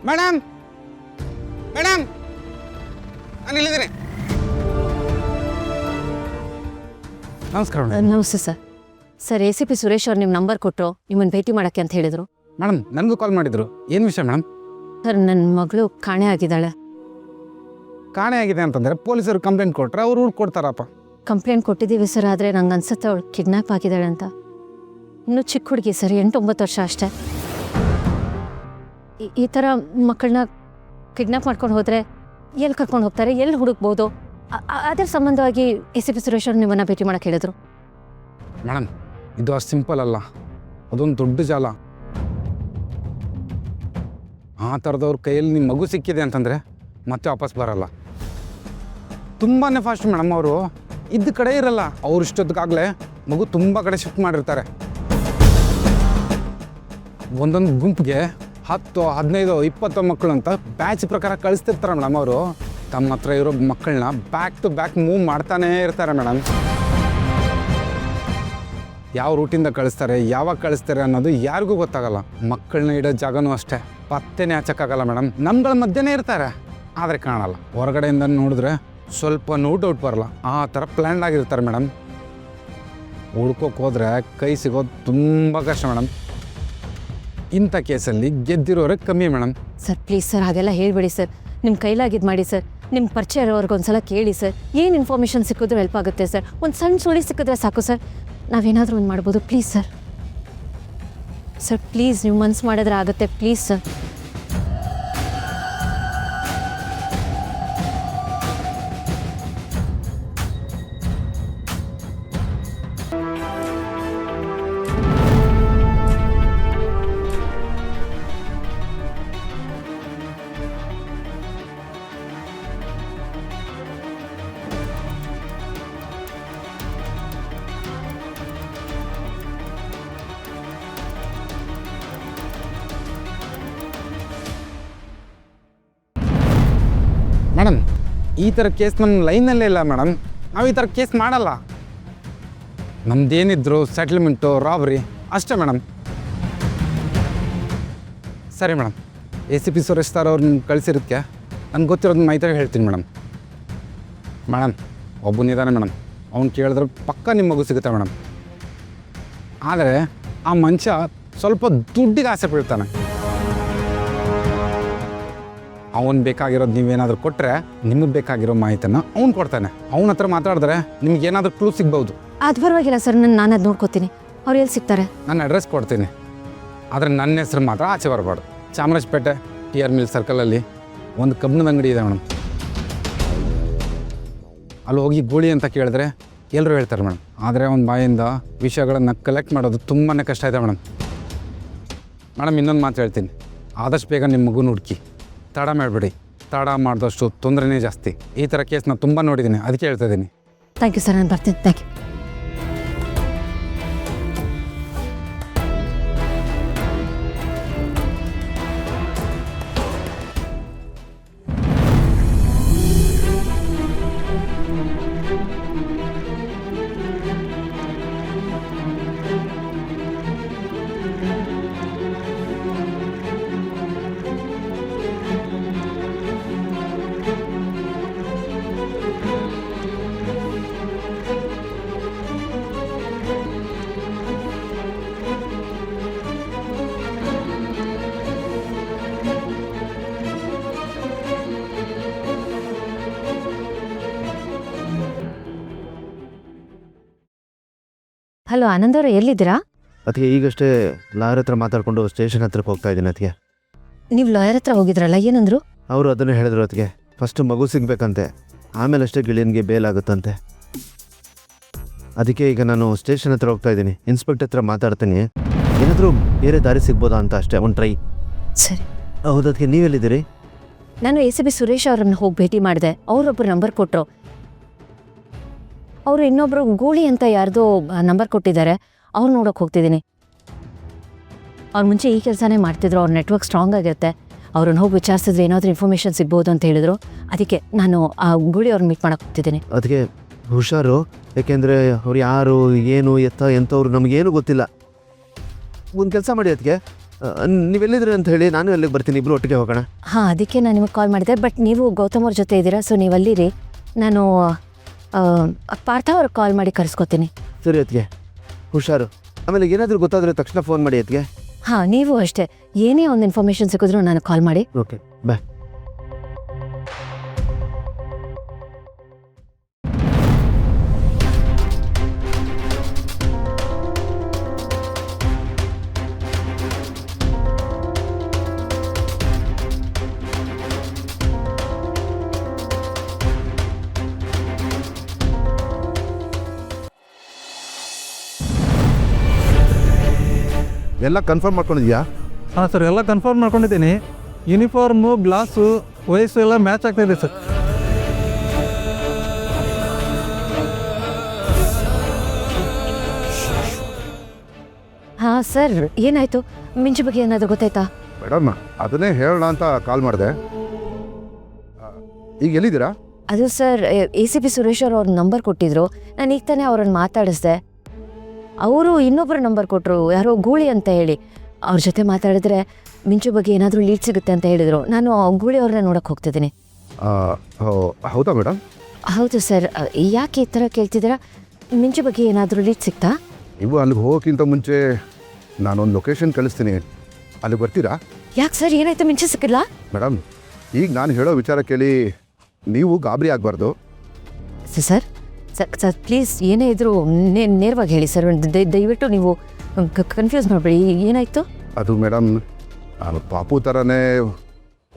Madam madam ನಾನು ಇಲ್ಲಿದ್ದೀನಿ. ನಮಸ್ಕಾರ madam. ನಮಸ್ತೆ ಸರ್. ಸರ್ ACP ಸುರೇಶ್ ಅವ್ರು ನಿಮ್ಮ ನಂಬರ್ ಕೊಟ್ಟರು ನಿಮ್ಮನ್ನು ಭೇಟಿ ಮಾಡೋಕ್ಕೆ ಅಂತ ಹೇಳಿದರು. ಮೇಡಮ್ ನನಗೂ ಕಾಲ್ ಮಾಡಿದ್ರು. ಏನು ವಿಷಯ ಮೇಡಮ್? ಸರ್ ನನ್ನ ಮಗಳು ಕಾಣೆ ಆಗಿದ್ದಾಳೆ. ಕಾಣೆ ಆಗಿದೆ ಅಂತಂದರೆ ಪೊಲೀಸರು ಕಂಪ್ಲೇಂಟ್ ಕೊಟ್ಟರೆ ಅವ್ರು ಊರು ಕೊಡ್ತಾರಪ್ಪ. ಕಂಪ್ಲೇಂಟ್ ಕೊಟ್ಟಿದ್ದೀವಿ ಸರ್, ಆದರೆ ನಂಗೆ ಅನ್ಸುತ್ತೆ ಅವಳು ಕಿಡ್ನ್ಯಾಪ್ ಆಗಿದ್ದಾಳೆ ಅಂತ. ಇನ್ನೂ ಚಿಕ್ಕ ಹುಡುಗಿ ಸರ್, 8-9 ವರ್ಷ ಅಷ್ಟೇ. ಈ ಥರ ಮಕ್ಕಳನ್ನ ಕಿಡ್ನ್ಯಾಪ್ ಮಾಡ್ಕೊಂಡು ಹೋದರೆ ಎಲ್ಲಿ ಕರ್ಕೊಂಡು ಹೋಗ್ತಾರೆ, ಎಲ್ಲಿ ಹುಡುಕ್ಬೋದು? ಅದರ ಸಂಬಂಧವಾಗಿ ACP ಸುರೇಶ್ ಅವ್ರು ನಿಮ್ಮನ್ನು ಭೇಟಿ ಮಾಡೋಕ್ಕೆ ಹೇಳಿದ್ರು. ಮೇಡಮ್ ಇದು ಅಷ್ಟು ಸಿಂಪಲ್ ಅಲ್ಲ, ಅದೊಂದು ದೊಡ್ಡ ಜಾಲ. ಆ ಥರದವ್ರ ಕೈಯಲ್ಲಿ ನಿಮ್ಮ ಮಗು ಸಿಕ್ಕಿದೆ ಅಂತಂದರೆ ಮತ್ತೆ ವಾಪಸ್ ಬರಲ್ಲ. ತುಂಬಾ ಫಾಸ್ಟ್ ಮೇಡಮ್. ಅವರು ಇದ್ದ ಕಡೆ ಇರಲ್ಲ. ಅವ್ರು ಇಷ್ಟೊತ್ತಿಗಾಗಲೇ ಮಗು ತುಂಬ ಕಡೆ ಶಿಫ್ಟ್ ಮಾಡಿರ್ತಾರೆ. ಒಂದೊಂದು ಗುಂಪಿಗೆ 10, 15, 20 ಮಕ್ಕಳು ಅಂತ ಬ್ಯಾಚ್ ಪ್ರಕಾರ ಕಳಿಸ್ತಿರ್ತಾರೆ ಮೇಡಮ್. ಅವರು ತಮ್ಮ ಹತ್ರ ಇರೋ ಮಕ್ಕಳನ್ನ ಬ್ಯಾಕ್ ಟು ಬ್ಯಾಕ್ ಮೂವ್ ಮಾಡ್ತಾನೇ ಇರ್ತಾರೆ ಮೇಡಮ್. ಯಾವ ರೂಟಿಂದ ಕಳಿಸ್ತಾರೆ, ಯಾವಾಗ ಕಳಿಸ್ತಾರೆ ಅನ್ನೋದು ಯಾರಿಗೂ ಗೊತ್ತಾಗಲ್ಲ. ಮಕ್ಕಳನ್ನ ಇಡೋ ಜಾಗನೂ ಅಷ್ಟೇ ಪತ್ತೆನೇ ಹಚ್ಚಕ್ಕಾಗಲ್ಲ ಮೇಡಮ್. ನಮ್ಗಳ ಮಧ್ಯೆನೇ ಇರ್ತಾರೆ, ಆದರೆ ಕಾಣಲ್ಲ. ಹೊರಗಡೆಯಿಂದ ನೋಡಿದ್ರೆ ಸ್ವಲ್ಪ ಡೌಟ್ ಬರಲ್ಲ. ಆ ಥರ ಪ್ಲ್ಯಾನ್ ಆಗಿರ್ತಾರೆ ಮೇಡಮ್. ಹುಡ್ಕೋಕೆ ಹೋದರೆ ಕೈ ಸಿಗೋದು ತುಂಬ ಕಷ್ಟ ಮೇಡಮ್. ಇಂಥ ಕೇಸಲ್ಲಿ ಗೆದ್ದಿರೋರೇ ಕಮ್ಮಿ ಮೇಡಮ್. ಸರ್ ಪ್ಲೀಸ್ ಸರ್, ಹಾಗೆಲ್ಲ ಹೇಳ್ಬೇಡಿ ಸರ್. ನಿಮ್ಮ ಕೈಲಾಗಿದ್ದು ಮಾಡಿ ಸರ್. ನಿಮ್ಮ ಪರಿಚಯ ಇರೋರ್ಗೆ ಒಂದು ಸಲ ಕೇಳಿ ಸರ್. ಏನು ಇನ್ಫಾರ್ಮೇಷನ್ ಸಿಕ್ಕಿದ್ರೂ ಹೆಲ್ಪ್ ಆಗುತ್ತೆ ಸರ್. ಒಂದು ಸಣ್ಣ ಸುಳಿ ಸಿಕ್ಕಿದ್ರೆ ಸಾಕು ಸರ್. ನಾವೇನಾದರೂ ಒಂದು ಮಾಡ್ಬೋದು. Please sir. ಸರ್ ಪ್ಲೀಸ್, ನೀವು ಮನ್ಸು ಮಾಡಿದ್ರೆ ಆಗುತ್ತೆ. Please sir. ಮೇಡಮ್ ಈ ಥರ ಕೇಸ್ ನಮ್ಮ ಲೈನಲ್ಲೇ ಇಲ್ಲ ಮೇಡಮ್. ನಾವು ಈ ಥರ ಕೇಸ್ ಮಾಡಲ್ಲ. ನಮ್ದೇನಿದ್ರು ಸೆಟಲ್ಮೆಂಟು, ರಾಬರಿ ಅಷ್ಟೇ ಮೇಡಮ್. ಸರಿ ಮೇಡಮ್, ACP ಸುರೇಶ್ ಸರ್ ಅವ್ರು ನಿಮ್ಗೆ ಕಳಿಸಿರೋದಕ್ಕೆ ನನಗೆ ಗೊತ್ತಿರೋದನ್ನ ಮೈತ್ರಿ ಹೇಳ್ತೀನಿ ಮೇಡಮ್. ಮೇಡಮ್ ಒಬ್ಬನಿದ್ದಾನೆ ಮೇಡಮ್, ಅವ್ನು ಕೇಳಿದ್ರೆ ಪಕ್ಕ ನಿಮ್ಮ ಮಗು ಸಿಗುತ್ತೆ ಮೇಡಮ್. ಆದರೆ ಆ ಮನುಷ್ಯ ಸ್ವಲ್ಪ ದುಡ್ಡಿಗೆ ಆಸೆ ಬೀಳ್ತಾನೆ. ಅವನು ಬೇಕಾಗಿರೋದು ನೀವೇನಾದರೂ ಕೊಟ್ಟರೆ ನಿಮಗೆ ಬೇಕಾಗಿರೋ ಮಾಹಿತಿನ ಅವ್ನು ಕೊಡ್ತಾನೆ. ಅವನ ಹತ್ರ ಮಾತಾಡಿದ್ರೆ ನಿಮ್ಗೆ ಏನಾದರೂ ಕ್ಲೂ ಸಿಗ್ಬೋದು. ಅದು ಪರವಾಗಿಲ್ಲ ಸರ್, ನಾನು ಅದು ನೋಡ್ಕೋತೀನಿ. ಅವ್ರು ಎಲ್ಲಿ ಸಿಗ್ತಾರೆ? ನಾನು ಅಡ್ರೆಸ್ ಕೊಡ್ತೀನಿ, ಆದರೆ ನನ್ನ ಹೆಸರು ಮಾತ್ರ ಆಚೆ ಬರಬಾರ್ದು. ಚಾಮರಾಜಪೇಟೆ TR ಮಿಲ್ ಸರ್ಕಲಲ್ಲಿ ಒಂದು ಕಬ್ಬಿಣದ ಅಂಗಡಿ ಇದೆ ಮೇಡಮ್. ಅಲ್ಲಿ ಹೋಗಿ ಗೂಳಿ ಅಂತ ಕೇಳಿದ್ರೆ ಎಲ್ಲರೂ ಹೇಳ್ತಾರೆ ಮೇಡಮ್. ಆದರೆ ಅವನ ಬಾಯಿಂದ ವಿಷಯಗಳನ್ನು ಕಲೆಕ್ಟ್ ಮಾಡೋದು ತುಂಬಾ ಕಷ್ಟ ಇದೆ ಮೇಡಮ್. ಮೇಡಮ್ ಇನ್ನೊಂದು ಮಾತು ಹೇಳ್ತೀನಿ, ಆದಷ್ಟು ಬೇಗ ನಿಮ್ಮ ಮಗುನ ಹುಡುಕಿ. ತಡ ಮಾಡಬೇಡಿ. ತಡ ಮಾಡಿದಷ್ಟು ತೊಂದರೆನೇ ಜಾಸ್ತಿ. ಈ ಥರ ಕೇಸ್ನ ತುಂಬ ನೋಡಿದ್ದೀನಿ, ಅದಕ್ಕೆ ಹೇಳ್ತಾ ಇದ್ದೀನಿ. ಥ್ಯಾಂಕ್ ಯು ಸರ್, ನಾನು ಬರ್ತೀನಿ. Thank you. ಹಲೋ ಆನಂದ್ ಅವರು, ಎಲ್ಲಿದ್ದೀರಾ? ಅದಕ್ಕೆ ಈಗಷ್ಟೇ ಲಾಯರ್ ಹತ್ರ ಮಾತಾಡ್ಕೊಂಡು ಸ್ಟೇಷನ್ ಹತ್ರಕ್ಕೆ ಹೋಗ್ತಾ ಇದ್ದೀನಿ. ಅದಕ್ಕೆ ನೀವು ಲಾಯರ್ ಹತ್ರ ಹೋಗಿದ್ರಲ್ಲ, ಏನಂದ್ರು? ಅವರು ಅದನ್ನು ಹೇಳಿದ್ರು. ಅದಕ್ಕೆ ಫಸ್ಟ್ ಮಗು ಸಿಗಬೇಕಂತೆ, ಆಮೇಲೆ ಅಷ್ಟೇ ಗಿಳಿಯನ್ಗೆ ಬೇಲ್ ಆಗುತ್ತಂತೆ. ಅದಕ್ಕೆ ಈಗ ನಾನು ಸ್ಟೇಷನ್ ಹತ್ರ ಹೋಗ್ತಾ ಇದ್ದೀನಿ. ಇನ್ಸ್ಪೆಕ್ಟರ್ ಹತ್ರ ಮಾತಾಡ್ತೀನಿ, ಏನಾದರೂ ಬೇರೆ ದಾರಿ ಸಿಗ್ಬೋದಾ ಅಂತ ಅಷ್ಟೇ, ಒಂದು ಟ್ರೈ. ಸರಿ. ಹೌದು, ಅದಕ್ಕೆ ನೀವೆಲ್ಲಿದ್ದೀರಿ? ನಾನು ACP ಸುರೇಶ್ ಅವ್ರನ್ನ ಹೋಗಿ ಭೇಟಿ ಮಾಡಿದೆ. ಅವರೊಬ್ಬರು ನಂಬರ್ ಕೊಟ್ಟರು. ಅವರು ಇನ್ನೊಬ್ಬರು ಗೂಳಿ ಅಂತ ಯಾರ್ದೋ ನಂಬರ್ ಕೊಟ್ಟಿದ್ದಾರೆ. ಅವ್ರು ನೋಡೋಕೆ ಹೋಗ್ತಿದ್ದೀನಿ. ಅವ್ರು ಮುಂಚೆ ಈ ಕೆಲಸನೇ ಮಾಡ್ತಿದ್ರು. ಅವ್ರ ನೆಟ್ವರ್ಕ್ ಸ್ಟ್ರಾಂಗ್ ಆಗಿರುತ್ತೆ. ಅವ್ರನ್ನ ಹೋಗಿ ವಿಚಾರಿಸಿದ್ರೆ ಏನಾದರೂ ಇನ್ಫಾರ್ಮೇಷನ್ ಸಿಗ್ಬೋದು ಅಂತ ಹೇಳಿದ್ರು. ಅದಕ್ಕೆ ನಾನು ಆ ಗೂಳಿ ಅವ್ರನ್ನ ಮೀಟ್ ಮಾಡೋಕೆ ಹೋಗ್ತಿದ್ದೀನಿ. ಅದಕ್ಕೆ ಹುಷಾರು, ಯಾಕೆಂದರೆ ಅವ್ರು ಯಾರು, ಏನು, ಎಂಥವ್ರು ನಮಗೇನು ಗೊತ್ತಿಲ್ಲ. ಒಂದು ಕೆಲಸ ಮಾಡಿ, ಅದಕ್ಕೆ ನೀವೆಲ್ಲಿದ್ರಿ ಅಂತ ಹೇಳಿ ನಾನು ಎಲ್ಲಿಗೆ ಬರ್ತೀನಿ, ಇಬ್ಬರು ಒಟ್ಟಿಗೆ ಹೋಗೋಣ. ಹಾಂ, ಅದಕ್ಕೆ ನಾನು ನಿಮಗೆ ಕಾಲ್ ಮಾಡಿದೆ. ಬಟ್ ನೀವು ಗೌತಮ್ ಅವ್ರ ಜೊತೆ ಇದ್ದೀರಾ, ಸೊ ನೀವು ಅಲ್ಲಿರಿ. ನಾನು ಪಾರ್ಥ ಅವ್ರಿಗೆ ಕಾಲ್ ಮಾಡಿ ಕರೆಸ್ಕೊತೀನಿ. ಸರಿ ಅತ್ತಿಗೆ, ಹುಷಾರು. ಆಮೇಲೆ ಏನಾದರೂ ಗೊತ್ತಾದರೆ ತಕ್ಷಣ ಫೋನ್ ಮಾಡಿ ಅತ್ತಿಗೆ. ಹಾಂ, ನೀವು ಅಷ್ಟೇ. ಏನೇ ಒಂದು ಇನ್ಫಾರ್ಮೇಷನ್ ಸಿಕ್ಕಿದ್ರು ನಾನು ಕಾಲ್ ಮಾಡಿ. ಓಕೆ, ಬಾಯ್. ಎಲ್ಲ ಕನ್ಫರ್ಮ್ ಮಾಡ್ಕೊಂಡಿದ್ಯಾ? ಹಾಂ ಸರ್, ಎಲ್ಲ ಕನ್ಫರ್ಮ್ ಮಾಡ್ಕೊಂಡಿದ್ದೀನಿ. ಯೂನಿಫಾರ್ಮು, ಗ್ಲಾಸು, ವಯಸ್ಸು ಎಲ್ಲ ಮ್ಯಾಚ್ ಆಗ್ತಾಯಿದೆ ಸರ್. ಹಾಂ ಸರ್, ಏನಾಯಿತು? ಮಿಂಚು ಬಗ್ಗೆ ಏನಾದರೂ ಗೊತ್ತಾಯ್ತಾ? ಮೇಡಮ್, ಅದನ್ನೇ ಹೇಳೋಣ ಅಂತ ಕಾಲ್ ಮಾಡಿದೆ. ಈಗ ಎಲ್ಲಿದ್ದೀರಾ? ಅದು ಸರ್, ACP ಸುರೇಶ್ ಅವ್ರ ನಂಬರ್ ಕೊಟ್ಟಿದ್ರು. ನಾನು ಈಗ ತಾನೇ ಅವ್ರನ್ನ ಮಾತಾಡಿಸ್ದೆ. ಅವರು ಇನ್ನೊಬ್ಬರ ನಂಬರ್ ಕೊಟ್ಟರು, ಯಾರೋ ಗೂಳಿ ಅಂತ ಹೇಳಿ. ಅವ್ರ ಜೊತೆ ಮಾತಾಡಿದ್ರೆ ಮಿಂಚು ಬಗ್ಗೆ ಏನಾದರೂ ಲೀಡ್ ಸಿಗುತ್ತೆ ಅಂತ ಹೇಳಿದರು. ನಾನು ಗೂಳಿ ಅವ್ರನ್ನ ನೋಡೋಕೆ ಹೋಗ್ತಿದ್ದೀನಿ. ಹೌದಾ ಮೇಡಮ್? ಹೌದು ಸರ್. ಯಾಕೆ ಈ ಥರ ಕೇಳ್ತಿದ್ದೀರಾ? ಮಿಂಚು ಬಗ್ಗೆ ಏನಾದರೂ ಲೀಡ್ ಸಿಗ್ತಾ? ನೀವು ಅಲ್ಲಿಗೆ ಹೋಗೋಕ್ಕಿಂತ ಮುಂಚೆ ನಾನೊಂದು ಲೊಕೇಶನ್ ಕಳಿಸ್ತೀನಿ, ಅಲ್ಲಿಗೆ ಬರ್ತೀರಾ? ಯಾಕೆ ಸರ್, ಏನಾಯ್ತು? ಮಿಂಚು ಸಿಕ್ಕಿಲ್ಲ? ಮೇಡಮ್, ಈಗ ನಾನು ಹೇಳೋ ವಿಚಾರ ಕೇಳಿ ನೀವು ಗಾಬರಿ ಆಗಬಾರ್ದು. ಸರ್ ಸರ್ ಸರ್ ಪ್ಲೀಸ್, ಏನೇ ಇದ್ದರೂ ನೇರವಾಗಿ ಹೇಳಿ ಸರ್. ದಯವಿಟ್ಟು ನೀವು ಕನ್ಫ್ಯೂಸ್ ಮಾಡಬೇಡಿ. ಏನಾಯಿತು? ಅದು ಮೇಡಮ್, ನಾನು ಪಾಪು ಥರನೇ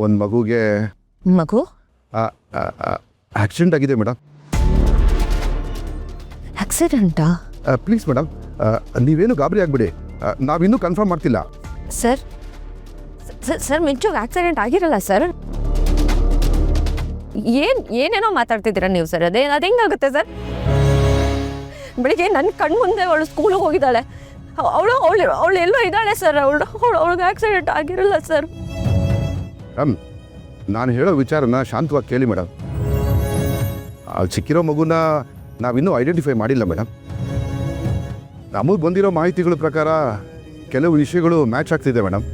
ಒಂದು ಮಗುಗೆ ಮಗು ಆಕ್ಸಿಡೆಂಟ್ ಆಗಿದೆ ಮೇಡಮ್. ಆಕ್ಸಿಡೆಂಟಾ? ಪ್ಲೀಸ್ ಮೇಡಮ್, ನೀವೇನು ಗಾಬರಿ ಆಗಿಬಿಡಿ. ನಾವಿನ್ನೂ ಕನ್ಫರ್ಮ್ ಮಾಡ್ತಿಲ್ಲ. ಸರ್ ಸರ್ ಮಿಂಚುಗೆ ಆಕ್ಸಿಡೆಂಟ್ ಆಗಿರಲ್ಲ ಸರ್. ಏನೇನೋ ಮಾತಾಡ್ತಿದ್ದೀರಾ ನೀವು ಸರ್. ಅದು ಹೆಂಗಾಗುತ್ತೆ ಸರ್? ಬೆಳಿಗ್ಗೆ ನನ್ನ ಕಣ್ಣು ಮುಂದೆ ಅವಳು ಸ್ಕೂಲಿಗೆ ಹೋಗಿದ್ದಾಳೆ. ಅವಳು ಎಲ್ಲೋ ಇದ್ದಾಳೆ ಸರ್. ಅವಳಿಗೆ ಆಕ್ಸಿಡೆಂಟ್ ಆಗಿರಲ್ಲ ಸರ್. ಮೇಡಮ್, ನಾನು ಹೇಳೋ ವಿಚಾರನ ಶಾಂತವಾಗಿ ಕೇಳಿ ಮೇಡಮ್. ಸಿಕ್ಕಿರೋ ಮಗುನ ನಾವಿನ್ನೂ ಐಡೆಂಟಿಫೈ ಮಾಡಿಲ್ಲ ಮೇಡಮ್. ನಮಗೆ ಬಂದಿರೋ ಮಾಹಿತಿಗಳ ಪ್ರಕಾರ ಕೆಲವು ವಿಷಯಗಳು ಮ್ಯಾಚ್ ಆಗ್ತಿದೆ ಮೇಡಮ್.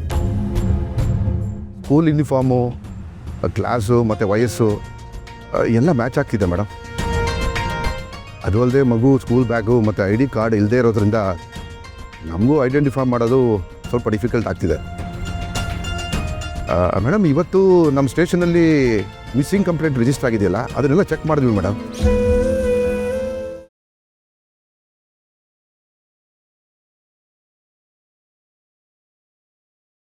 ಸ್ಕೂಲ್ ಯೂನಿಫಾರ್ಮು, ಕ್ಲಾಸು ಮತ್ತು ವಯಸ್ಸು ಎಲ್ಲ ಮ್ಯಾಚ್ ಆಗ್ತಿದೆ ಮೇಡಮ್. ಅದು ಅಲ್ಲದೆ ಮಗು ಸ್ಕೂಲ್ ಬ್ಯಾಗು ಮತ್ತು ID ಕಾರ್ಡ್ ಇಲ್ಲದೆ ಇರೋದ್ರಿಂದ ನಮಗೂ ಐಡೆಂಟಿಫೈ ಮಾಡೋದು ಸ್ವಲ್ಪ ಡಿಫಿಕಲ್ಟ್ ಆಗ್ತಿದೆ ಮೇಡಮ್. ಇವತ್ತು ನಮ್ಮ ಸ್ಟೇಷನಲ್ಲಿ ಮಿಸ್ಸಿಂಗ್ ಕಂಪ್ಲೇಂಟ್ ರಿಜಿಸ್ಟರ್ ಆಗಿದೆಯಲ್ಲ, ಅದನ್ನೆಲ್ಲ ಚೆಕ್ ಮಾಡಿದ್ವಿ ಮೇಡಮ್.